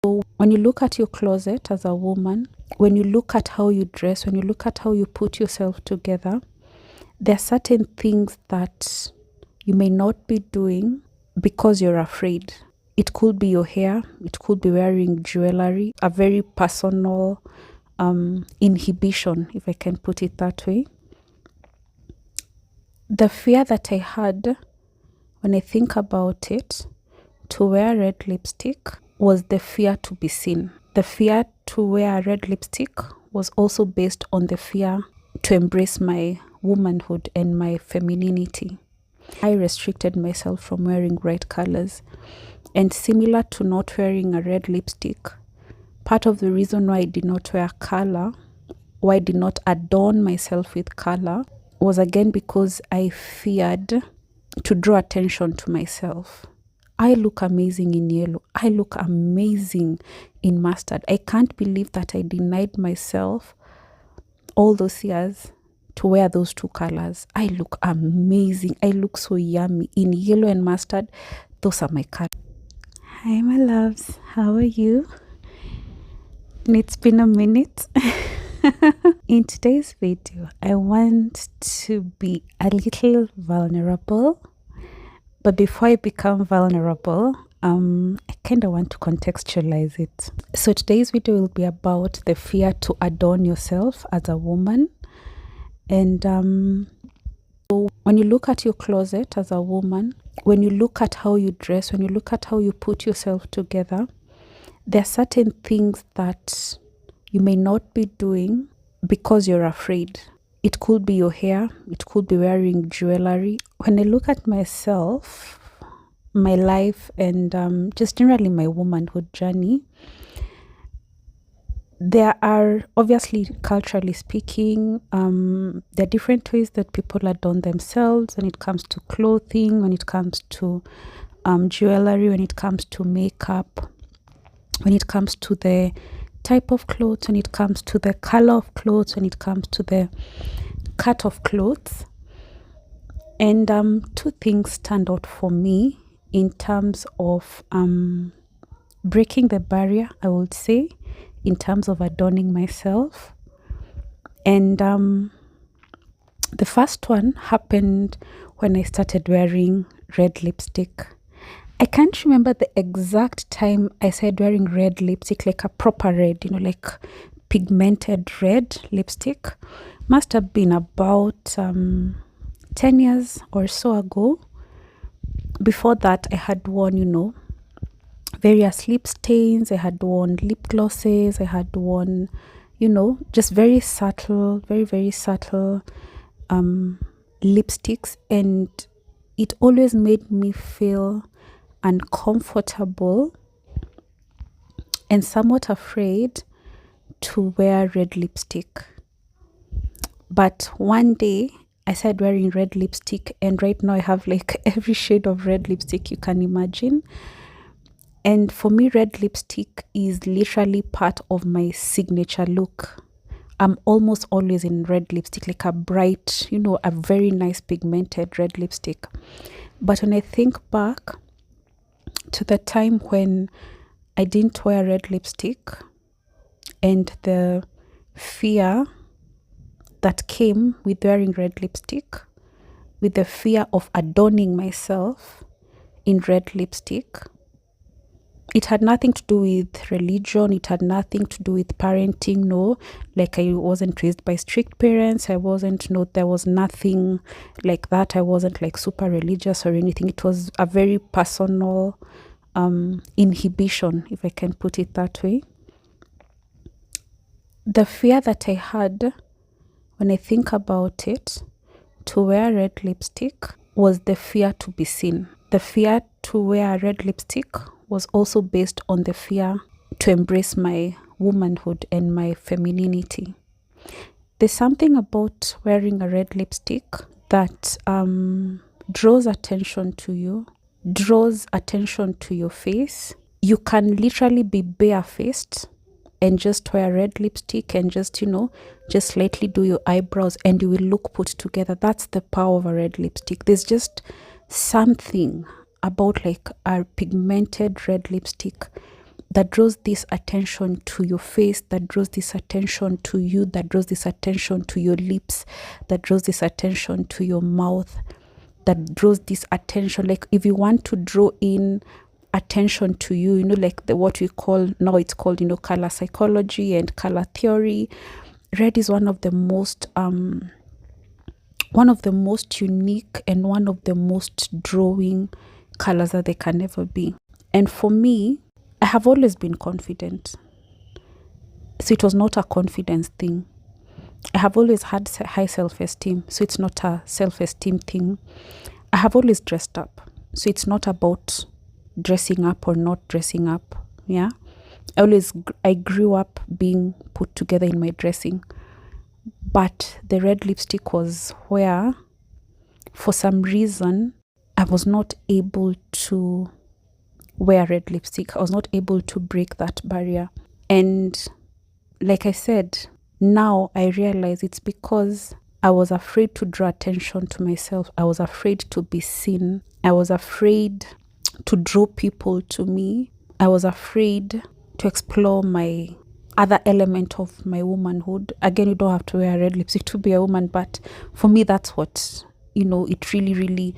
So when you look at your closet as a woman, when you look at how you dress, when you look at how you put yourself together, there are certain things that you may not be doing because you're afraid. It could be your hair, it could be wearing jewelry, a very personal inhibition, if I can put it that way. The fear that I had when I think about it, to wear red lipstick, was the fear to be seen. The fear to wear red lipstick was also based on the fear to embrace my womanhood and my femininity. I restricted myself from wearing bright colors. And similar to not wearing a red lipstick, part of the reason why I did not wear color, why I did not adorn myself with color, was again because I feared to draw attention to myself. I look amazing in yellow. I look amazing in mustard. I can't believe that I denied myself all those years to wear those two colors. I look amazing. I look so yummy in yellow and mustard. Those are my colors. Hi, my loves. How are you? It's been a minute. In today's video, I want to be a little vulnerable. But before I become vulnerable, I kind of want to contextualize it. So today's video will be about the fear to adorn yourself as a woman. And so when you look at your closet as a woman, when you look at how you dress, when you look at how you put yourself together, there are certain things that you may not be doing because you're afraid. It could be your hair, it could be wearing jewelry. When I look at myself, my life, and just generally my womanhood journey, there are, obviously, culturally speaking, there are different ways that people adorn themselves when it comes to clothing, when it comes to jewelry, when it comes to makeup, when it comes to the type of clothes, when it comes to the color of clothes, when it comes to the cut of clothes. And two things stand out for me in terms of breaking the barrier, I would say, in terms of adorning myself. And the first one happened when I started wearing red lipstick. I can't remember the exact time I started wearing red lipstick, like a proper red, like pigmented red lipstick. Must have been about 10 years or so ago. Before that, I had worn, various lip stains. I had worn lip glosses. I had worn, just very subtle, very, very subtle lipsticks. And it always made me feel uncomfortable and somewhat afraid to wear red lipstick. But one day I started wearing red lipstick, and right now I have like every shade of red lipstick you can imagine. And for me, red lipstick is literally part of my signature look. I'm almost always in red lipstick, like a bright, a very nice pigmented red lipstick. But when I think back to the time when I didn't wear red lipstick and the fear that came with wearing red lipstick, with the fear of adorning myself in red lipstick, it had nothing to do with religion. It had nothing to do with parenting. No, like I wasn't raised by strict parents. I wasn't, there was nothing like that. I wasn't like super religious or anything. It was a very personal inhibition, if I can put it that way. The fear that I had when I think about it, to wear red lipstick, was the fear to be seen. The fear to wear red lipstick was also based on the fear to embrace my womanhood and my femininity. There's something about wearing a red lipstick that draws attention to you, draws attention to your face. You can literally be barefaced and just wear red lipstick and just, just slightly do your eyebrows and you will look put together. That's the power of a red lipstick. There's just something about like a pigmented red lipstick that draws this attention to your face, that draws this attention to you, that draws this attention to your lips, that draws this attention to your mouth, that draws this attention. Like if you want to draw in attention to you, you know, like what we call now, it's called, you know, color psychology and color theory. Red is one of the most unique and one of the most drawing colors that there can ever be. And for me, I have always been confident. So it was not a confidence thing. I have always had high self-esteem. So it's not a self-esteem thing. I have always dressed up. So it's not about dressing up or not dressing up. Yeah. I grew up being put together in my dressing. But the red lipstick was where, for some reason, I was not able to wear red lipstick. I was not able to break that barrier. And like I said, now I realize it's because I was afraid to draw attention to myself. I was afraid to be seen. I was afraid to draw people to me. I was afraid to explore my other element of my womanhood. Again, you don't have to wear red lipstick to be a woman, but for me, that's what, you know, it really, really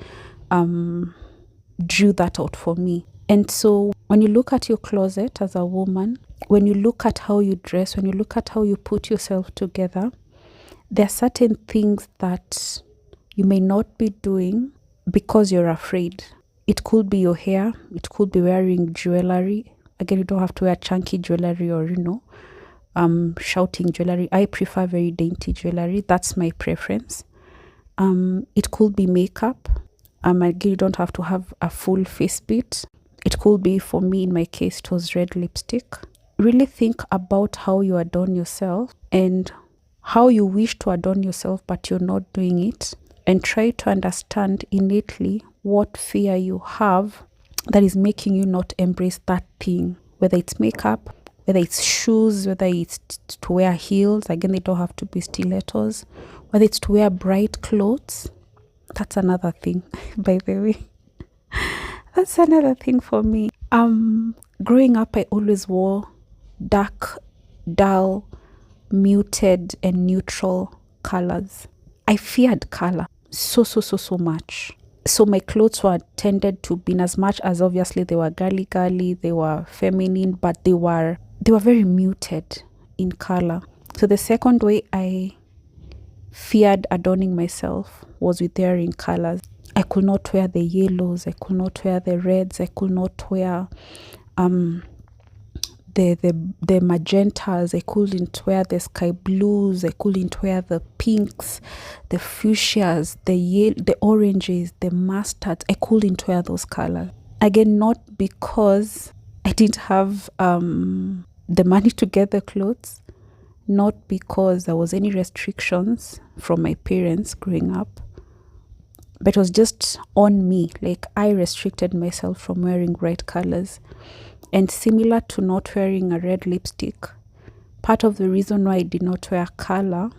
drew that out for me. And so when you look at your closet as a woman, when you look at how you dress, when you look at how you put yourself together, there are certain things that you may not be doing because you're afraid. It could be your hair. It could be wearing jewelry. Again, you don't have to wear chunky jewelry or, you know, shouting jewelry. I prefer very dainty jewelry. That's my preference. It could be makeup. Again, you don't have to have a full face beat. It could be, for me, in my case, it was red lipstick. Really think about how you adorn yourself and how you wish to adorn yourself, but you're not doing it. And try to understand innately what fear you have that is making you not embrace that thing. Whether it's makeup, whether it's shoes, whether it's to wear heels. Again, they don't have to be stilettos. Whether it's to wear bright clothes. That's another thing, by the way. That's another thing for me. Growing up, I always wore dark, dull, muted, and neutral colors. I feared color so much. So my clothes were tended to be, in as much as obviously they were girly, they were feminine, but they were very muted in color. So the second way I feared adorning myself was with wearing colors. I could not wear the yellows, I could not wear the reds, I could not wear the magentas, I couldn't wear the sky blues, I couldn't wear the pinks, the fuchsias, the oranges, the mustards. I couldn't wear those colors. Again, not because I didn't have the money to get the clothes, not because there was any restrictions from my parents growing up, but it was just on me. Like, I restricted myself from wearing bright colors. And similar to not wearing a red lipstick, part of the reason why I did not wear color,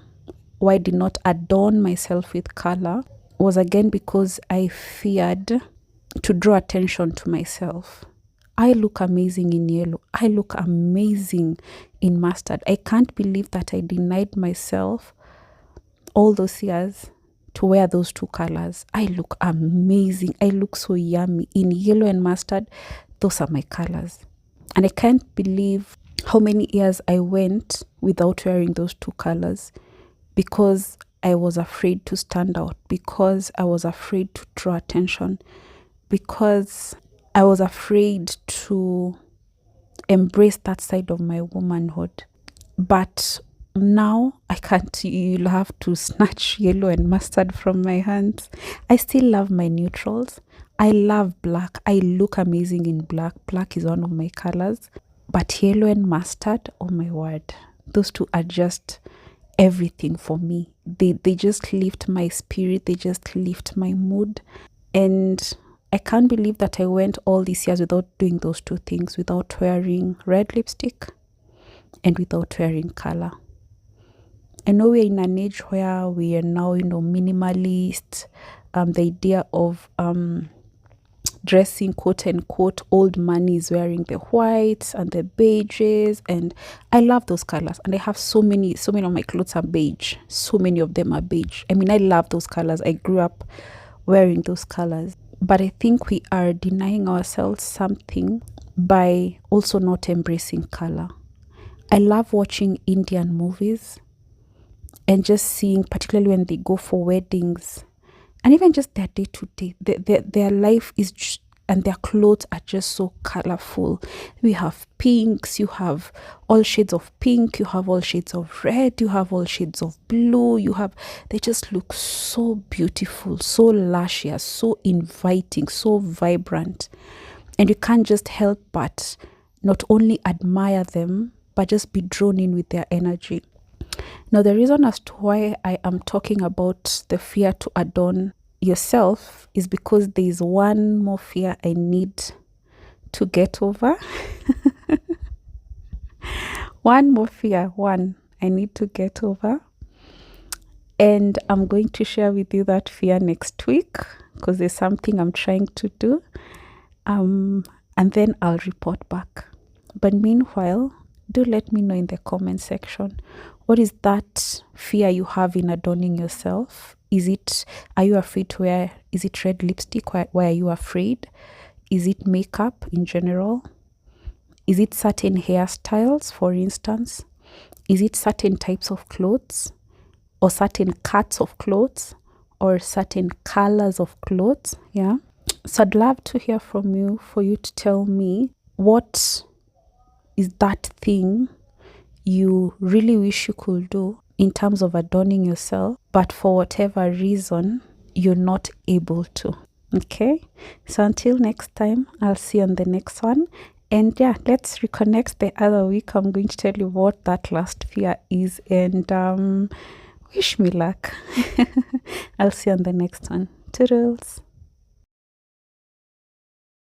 why I did not adorn myself with color, was again because I feared to draw attention to myself. I look amazing in yellow. I look amazing in mustard. I can't believe that I denied myself all those years to wear those two colors. I look amazing. I look so yummy. In yellow and mustard, those are my colors. And I can't believe how many years I went without wearing those two colors because I was afraid to stand out, because I was afraid to draw attention, because I was afraid to embrace that side of my womanhood. But now I can't. You'll have to snatch yellow and mustard from my hands. I still love my neutrals. I love black. I look amazing in black. Black is one of my colors. But yellow and mustard, oh my word, those two are just everything for me. They just lift my spirit. They just lift my mood. And I can't believe that I went all these years without doing those two things, without wearing red lipstick and without wearing color. I know we're in an age where we are now, minimalist. The idea of dressing quote unquote old money is wearing the whites and the beiges, and I love those colors. And I have so many of my clothes are beige. So many of them are beige. I mean, I love those colors. I grew up wearing those colors. But I think we are denying ourselves something by also not embracing color. I love watching Indian movies and just seeing, particularly when they go for weddings, and even just their day to day, their life is and their clothes are just so colorful. We have pinks, you have all shades of pink, you have all shades of red, you have all shades of blue, they just look so beautiful, so luscious, so inviting, so vibrant. And you can't just help but not only admire them, but just be drawn in with their energy. Now, the reason as to why I am talking about the fear to adorn yourself is because there is one more fear I need to get over. One more fear, I need to get over. And I'm going to share with you that fear next week, because there's something I'm trying to do. And then I'll report back. But meanwhile, do let me know in the comment section, what is that fear you have in adorning yourself? Are you afraid to wear, is it red lipstick? Why are you afraid? Is it makeup in general? Is it certain hairstyles, for instance? Is it certain types of clothes? Or certain cuts of clothes? Or certain colors of clothes? Yeah. So I'd love to hear from you, for you to tell me, what is that thing you really wish you could do in terms of adorning yourself, but for whatever reason, you're not able to. Okay? So until next time, I'll see you on the next one. And yeah, let's reconnect the other week. I'm going to tell you what that last fear is, and wish me luck. I'll see you on the next one. Toodles.